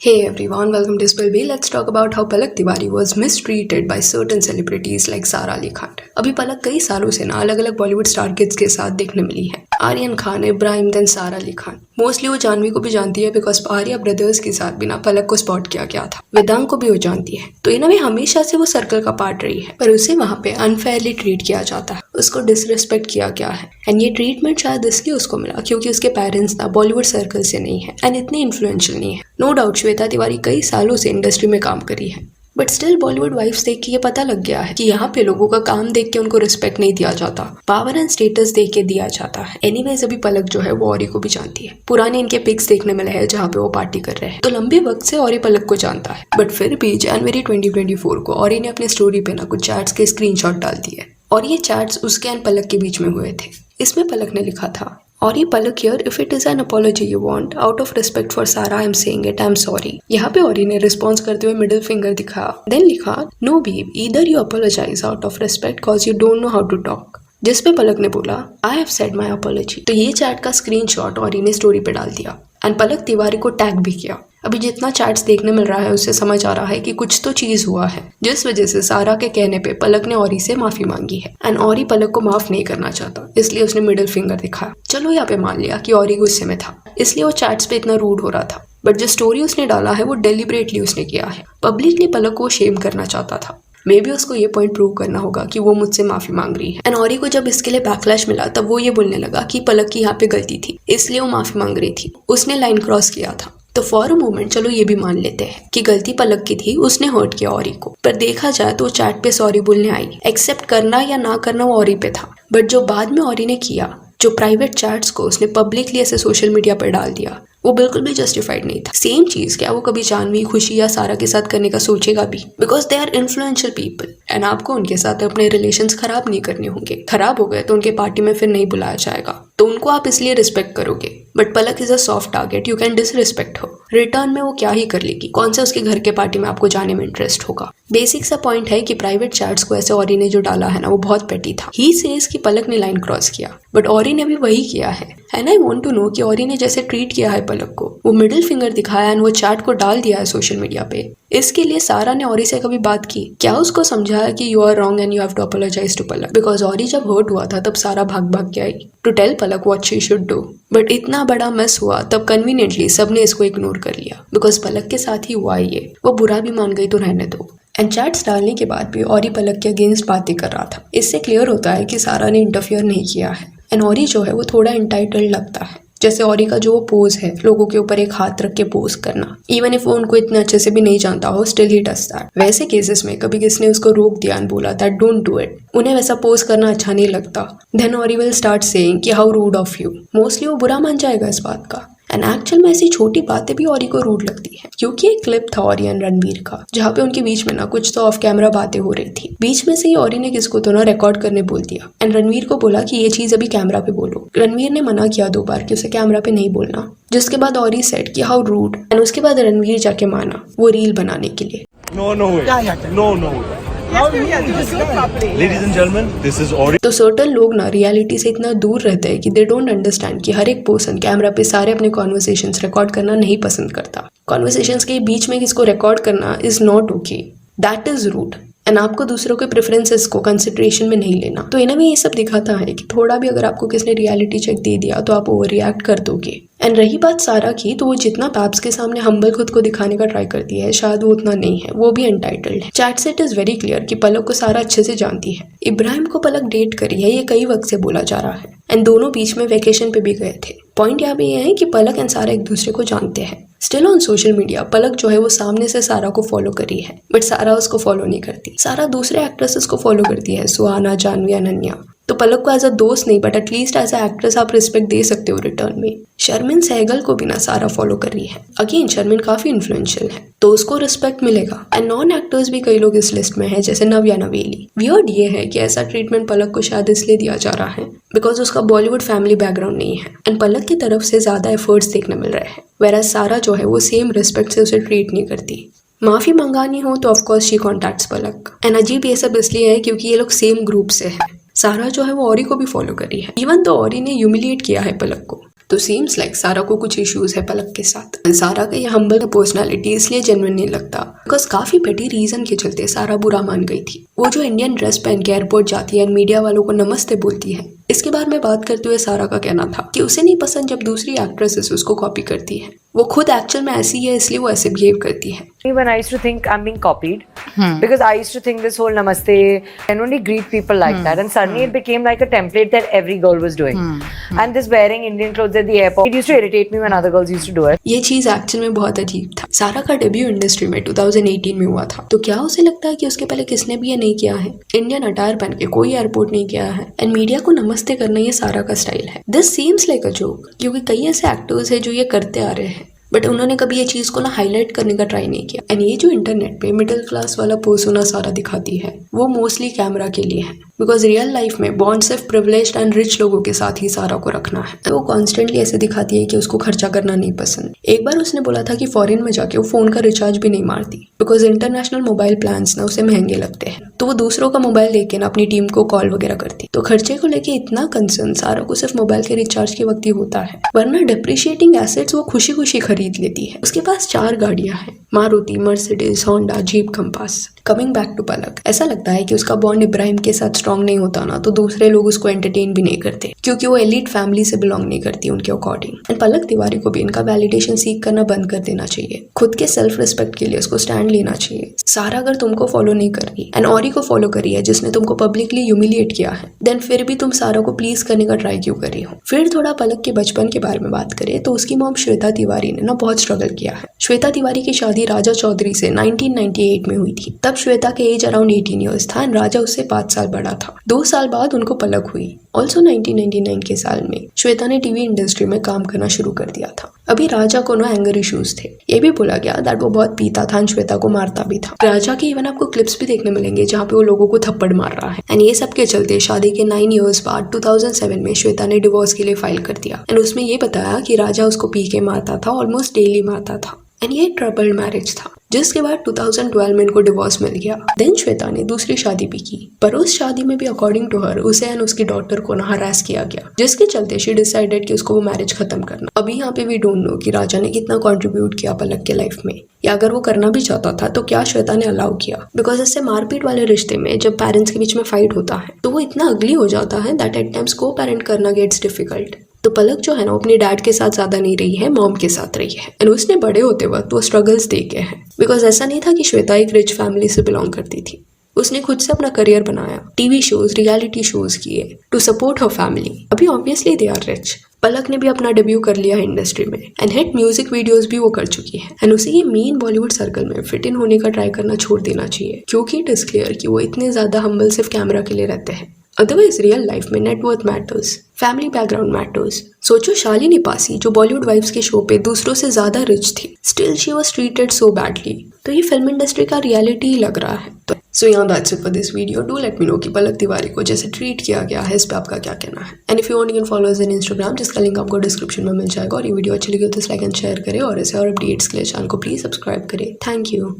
Hey everyone, welcome to Spill B. Let's talk about how Palak Tiwari was mistreated by certain celebrities like Sara Ali Khan. अभी पलक कई सालों से ना अलग अलग बॉलीवुड स्टार किड्स के साथ देखने मिली है। आर्यन खान, इब्राहिम, देन सारा अली खान। मोस्टली वो जानवी को भी जानती है बिकॉज आर्या ब्रदर्स के साथ भी ना पलक को स्पॉट किया गया था। वेदांग को भी वो जानती है, तो इन में हमेशा से वो सर्कल का पार्ट रही है, पर उसे वहाँ पे अनफेयरली ट्रीट किया जाता है, उसको डिसरिस्पेक्ट किया गया है। एंड ये ट्रीटमेंट शायद इसलिए उसको मिला क्योंकि उसके पेरेंट्स ना बॉलीवुड सर्कल से नहीं है एंड इतने इन्फ्लुएंशियल नहीं है। नो डाउट श्वेता तिवारी कई सालों से इंडस्ट्री में काम करी है, बट स्टिल बॉलीवुड वाइफ्स देख के ये पता लग गया है कि यहाँ पे लोगों का काम देख के उनको रिस्पेक्ट नहीं दिया जाता, पावर एंड स्टेटस देख के दिया जाता है। एनीवेज अभी पलक जो है वो औरी को भी जानती है। पुराने इनके पिक्स देखने मिले हैं जहाँ पे वो पार्टी कर रहे हैं, तो लंबे वक्त से औरी पलक को जानता है। बट फिर भी जनवरी 2024 को औरी ने अपनी स्टोरी पे ना कुछ चैट्स के स्क्रीनशॉट डाल दिए और ये चैट्स उसके एंड पलक के बीच में हुए थे। इसमें पलक ने लिखा था, और ये पलक here, if it is an apology you want out of respect for सारा I am saying it, I am sorry. यहाँ पे औरी ने रिस्पॉन्स करते हुए मिडिल फिंगर दिखाया, देन लिखा, no babe, either you apologise out of respect cause you don't know how to talk. जिस पे पलक ने बोला, I have said my apology. तो ये चैट का स्क्रीनशॉट औरी ने स्टोरी पे डाल दिया एंड पलक तिवारी को टैग भी किया। अभी जितना चैट्स देखने मिल रहा है उससे समझ आ रहा है कि कुछ तो चीज हुआ है, जिस वजह से सारा के कहने पे पलक ने औरी से माफी मांगी है एंड औरी पलक को माफ नहीं करना चाहता, इसलिए उसने मिडिल फिंगर दिखाया। चलो यहाँ पे मान लिया कि औरी गुस्से में था, इसलिए वो चैट्स पे इतना रूड हो रहा था, बट जो स्टोरी उसने डाला है वो डेलिबरेटली उसने किया है। पब्लिकली पलक को शेम करना चाहता था। मे बी उसको ये पॉइंट प्रूव करना होगा कि वो मुझसे माफी मांग रही है। एंड औरी को जब इसके लिए बैकलैश मिला तब वो ये बोलने लगा कि पलक की यहाँ पे गलती थी, इसलिए वो माफी मांग रही थी, उसने लाइन क्रॉस किया था। तो फॉर अ मोमेंट चलो ये भी मान लेते हैं कि गलती पलक की थी, उसने हर्ट किया औरी को, पर देखा जाए तो चैट पे सॉरी बोलने आई, एक्सेप्ट करना या ना करना वो औरी पे था। बट जो बाद में औरी ने किया, जो प्राइवेट चैट्स को उसने पब्लिकली ऐसे सोशल मीडिया पर डाल दिया, वो बिल्कुल भी जस्टिफाइड नहीं था। सेम चीज क्या वो कभी जानवी, खुशी या सारा के साथ करने का सोचेगा भी, because they are influential people and आपको उनके साथ अपने रिलेशंस खराब नहीं करने होंगे। खराब हो गए तो उनके पार्टी में फिर नहीं बुलाया जाएगा, तो उनको आप इसलिए रिस्पेक्ट करोगे। But Palak is a soft target, you can disrespect हो। रिटर्न में वो क्या ही कर लेगी, कौन से उसके घर के पार्टी में आपको जाने में इंटरेस्ट होगा। बेसिक सा पॉइंट है कि प्राइवेट चैट्स को ऐसे औरी ने जो डाला है ना वो बहुत पेटी था। ही सेज कि पलक ने लाइन क्रॉस किया, बट औरी ने भी वही किया है। And I want to know कि औरी ने जैसे ट्रीट किया है पलक को, वो मिडिल फिंगर दिखाया एंड वो चैट को डाल दिया है सोशल मीडिया पे, इसके लिए सारा ने औरी से कभी बात की क्या? उसको समझाया कि you are wrong and you have to apologise to Palak? Because Orry जब हर्ट हुआ था तब सारा भाग भाग के आई to tell Palak what she should do, but इतना बड़ा मिस हुआ तब कन्वीनियंटली सबने इसको इग्नोर कर लिया बिकॉज पलक के साथ ही हुआ ये, वो बुरा भी मान गई तो रहने दो। एंड चैट्स डालने के बाद भी औरी पलक के अगेंस्ट बातें कर रहा था। इससे क्लियर होता है कि सारा ने इंटरफियर नहीं किया है। एंड औरी जो है वो थोड़ा इंटाइटल्ड लगता है, जैसे औरी का जो वो पोज है, लोगों के ऊपर एक हाथ रख के पोज करना, इवन इफ वो उनको इतने अच्छे से भी नहीं जानता हो, स्टिल ही डज दैट। वैसे केसेस में कभी किसने उसको रोक दिया एंड बोला दैट डोंट डू इट, उन्हें वैसा पोज करना अच्छा नहीं लगता, देन औरी विल स्टार्ट सेइंग कि how root of you. Mostly वो बुरा मान जाएगा इस बात का। एंड एक्चुअल में ऐसी छोटी बातें भी औरी को रूड लगती है, क्योंकि एक क्लिप था औरी एंड रणवीर का जहाँ पे उनके बीच में ना कुछ तो ऑफ कैमरा बातें हो रही थी। बीच में से ही औरी ने किसको तो ना रिकॉर्ड करने बोल दिया एंड रणवीर को बोला कि ये चीज अभी कैमरा पे बोलो। रणवीर ने मना किया 2 बार कि उसे कैमरा पे नहीं बोलना, जिसके बाद औरी सेड कि हाउ रूड, एंड उसके बाद रणवीर जाके माना वो रील बनाने के लिए। Ladies and gentlemen, this is Ori. तो सर्टन लोग ना रियलिटी से इतना दूर रहते हैं कि दे डोंट अंडरस्टैंड कि हर एक पर्सन कैमरा पे सारे अपने कॉन्वर्सेशंस रिकॉर्ड करना नहीं पसंद करता। कॉन्वर्सेशंस के बीच में किसको रिकॉर्ड करना is not okay, that is rude. And आपको दूसरों के प्रेफरेंसेस को कंसिडरेशन में नहीं लेना। तो इन्हें भी ये सब दिखाता है कि थोड़ा भी अगर आपको किसने रियलिटी चेक दे दिया तो आप ओवर रिएक्ट कर दोगे। एंड रही बात सारा की, तो वो जितना पैप्स के सामने हम्बल खुद को दिखाने का ट्राई करती है, शायद वो उतना नहीं है, वो भी एंटाइटल्ड है। चैट से इट इज वेरी क्लियर कि पलक को सारा अच्छे से जानती है। इब्राहिम को पलक डेट करी है, ये कई वक्त से बोला जा रहा है, एंड दोनों बीच में वेकेशन पे भी गए थे। पॉइंट यहाँ पे ये है कि पलक एंड सारा एक दूसरे को जानते हैं। स्टिल ऑन सोशल मीडिया पलक जो है वो सामने से सारा को फॉलो करी है, बट सारा उसको फॉलो नहीं करती। सारा दूसरे एक्ट्रेसेस को फॉलो करती है, सुहाना, जानवी, अनन्या। तो पलक को एज अ दोस्त नहीं but at least as a actress आप रिस्पेक्ट दे सकते हो रिटर्न में। शर्मिन सहगल को भी ना सारा फॉलो कर रही है। अगेन शर्मिन काफी इन्फ्लुएंशियल है, तो उसको रिस्पेक्ट मिलेगा। एंड नॉन एक्टर्स भी कई लोग इस लिस्ट में है, जैसे नव्या नवेली। वियर्ड ये है कि ऐसा ट्रीटमेंट पलक को शायद इसलिए दिया जा रहा है बिकॉज उसका बॉलीवुड फैमिली बैकग्राउंड नहीं है एंड पलक की तरफ से ज्यादा एफर्ट्स देखने मिल रहे हैं, वेराज सारा जो है वो सेम रिस्पेक्ट से उसे ट्रीट नहीं करती। माफी मंगानी हो तो of course she contacts Palak. And अजीब ये सब इसलिए है क्योंकि ये लोग सेम ग्रुप से है। सारा जो है वो औरी को भी फॉलो करी है, इवन तो औरी ने ह्यूमिलिएट किया है पलक को। तो सीम्स लाइक सारा को कुछ इश्यूज है पलक के साथ। सारा का ये हम्बल पर्सनालिटी इसलिए जेन्युइन नहीं लगता बिकॉज काफी पेटी रीजन के चलते सारा बुरा मान गई थी। वो जो इंडियन ड्रेस पहन के एयरपोर्ट जाती है और मीडिया वालों को नमस्ते बोलती है, इसके बारे में बात करते हुए सारा का कहना था कि उसे नहीं पसंद जब दूसरी एक्ट्रेसेस उसको कॉपी करती है। वो खुद एक्चुअल में ऐसी है इसलिए वो ऐसे बिहेव करती है। When I used to think I'm being copied, because I used to think this whole namaste and only greet people like that, and suddenly it became like a template that every girl was doing. And this wearing Indian clothes at the airport, it used to irritate me when other girls used to do it. ये चीज actual में बहुत अजीब था। सारा का debut industry में 2018 में हुआ था, तो क्या उसे लगता है कि उसके पहले किसने भी ये नहीं किया है? इंडियन अटायर पहन के कोई एयरपोर्ट नहीं किया है एंड मीडिया को नमस्ते करना ये सारा का स्टाइल है। This seems like a joke, क्योंकि कई ऐसे एक्टर्स है जो ये करते आ रहे हैं बट उन्होंने कभी ये चीज को ना हाईलाइट करने का ट्राई नहीं किया। एंड ये जो इंटरनेट पे मिडिल क्लास वाला पर्सोना सारा दिखाती है वो मोस्टली कैमरा के लिए है, बिकॉज रियल लाइफ में बॉन्ड सिर्फ प्रिविलेज्ड एंड रिच लोगों के साथ ही सारा को रखना है। तो वो कॉन्स्टेंटली ऐसे दिखाती है कि उसको खर्चा करना नहीं पसंद। एक बार उसने बोला था कि फॉरेन में जाके वो फोन का रिचार्ज भी नहीं मारती बिकॉज इंटरनेशनल मोबाइल प्लान्स ना उसे महंगे लगते हैं, तो वो दूसरों का मोबाइल लेके ना अपनी टीम को कॉल वगैरह करती। तो खर्चे को लेके इतना कंसर्न सारा को सिर्फ मोबाइल के रिचार्ज के वक्त ही होता है, वरना डिप्रिशिएटिंग एसेट्स वो खुशी खुशी खरीद लेती है। उसके पास 4 गाड़ियां हैं, Maruti, Mercedes, Honda, Jeep, Compass. Coming back to Palak, ऐसा लगता है कि उसका बॉन्ड इब्राहिम के साथ स्ट्रॉन्ग नहीं होता ना तो दूसरे लोग उसको एंटरटेन भी नहीं करते, क्योंकि वो एलीट फैमिली से बिलोंग नहीं करती उनके अकॉर्डिंग। एंड पलक तिवारी को भी इनका वैलिडेशन सीख करना बंद कर देना चाहिए। खुद के सेल्फ रिस्पेक्ट के लिए उसको स्टैंड लेना चाहिए। सारा अगर तुमको फॉलो नहीं कर रही एंड औरी को फॉलो करी है जिसने तुमको पब्लिकली ह्यूमिलिएट किया है, देन फिर भी तुम सारा को प्लीज करने का ट्राई क्यों कर रही हो? फिर थोड़ा पलक के बचपन के बारे में बात करें तो उसकी मॉम श्वेता तिवारी ने ना बहुत स्ट्रगल किया है। श्वेता तिवारी की शादी राजा चौधरी से 1998 में हुई थी। तब श्वेता के एज अराउंड 18 ईयर्स था एंड राजा उससे 5 साल बड़ा था। 2 साल बाद उनको पलक हुई। ऑल्सो 1999 के साल में श्वेता ने टीवी इंडस्ट्री में काम करना शुरू कर दिया था। अभी राजा को ना एंगर इश्यूज थे। ये भी बोला गया दैट वो बहुत पीता था एंड श्वेता को मारता भी था। राजा के इवन आपको क्लिप्स भी देखने मिलेंगे जहाँ पे वो लोगों को थप्पड़ मार रहा है। एंड ये सब के चलते शादी के 9 ईयर्स बाद 2007 में श्वेता ने डिवोर्स के लिए फाइल कर दिया एंड उसमें ये बताया कि राजा उसको पी के मारता था, ऑलमोस्ट डेली मारता था। एंड ये ट्रबल्ड मैरिज था, जिसके बाद 2012 में इनको डिवोर्स मिल गया। देन श्वेता ने दूसरी शादी भी की, पर उस शादी में भी अकॉर्डिंग टू हर उसे एंड उसकी डॉटर को ना हरास किया गया, जिसके चलते शी डिसाइडेड कि उसको वो मैरिज खत्म करना। अभी यहाँ पे वी डोंट नो कि राजा ने कितना कंट्रीब्यूट किया पलक के लाइफ में, या अगर वो करना भी चाहता था तो क्या श्वेता ने अलाउ किया, बिकॉज इससे मारपीट वाले रिश्ते में जब पेरेंट्स के बीच में फाइट होता है तो वो इतना अगली हो जाता है दैट एट टाइम्स को पेरेंट करना गेट्स डिफिकल्ट। तो पलक जो है ना अपने डैड के साथ ज्यादा नहीं रही है, मॉम के साथ रही है एंड उसने बड़े होते वक्त वो स्ट्रगल्स देखे हैं, बिकॉज ऐसा नहीं था कि श्वेता एक रिच फैमिली से बिलोंग करती थी। उसने खुद से अपना करियर बनाया, टीवी शोज, रियलिटी शोज किए टू सपोर्ट हर फैमिली। अभी ऑब्वियसली दे आर रिच। पलक ने भी अपना डेब्यू कर लिया इंडस्ट्री में एंड हिट म्यूजिक वीडियोस भी वो कर चुकी है एंड उसे ये मेन बॉलीवुड सर्कल में फिट इन होने का ट्राई करना छोड़ देना चाहिए, क्योंकि इट इज क्लियर कि वो इतने ज्यादा हम्बल सिर्फ कैमरा के लिए रहते हैं। अदरवाइज रियल लाइफ में net worth matters, family background matters. सोचो शालिनी पासी जो बॉलीवुड वाइफ्स के शो पे दूसरों से ज्यादा रिच थी, still she was treated so badly. तो ये फिल्म इंडस्ट्री का रियलिटी ही लग रहा है। तो सो यहाँ that's it for this video. Do let me know कि पलक तिवारी को जैसे ट्रीट किया गया है इस पे आपका क्या कहना है। And if you want you can follow us in Instagram, जिसका लिंक आपको डिस्क्रिप्शन में मिल जाएगा। और ये वीडियो अच्छी लगी तो लाइक एंड शेयर करें और ऐसे और अपडेट्स के लिए चैनल को प्लीज सब्सक्राइब करें। Thank you.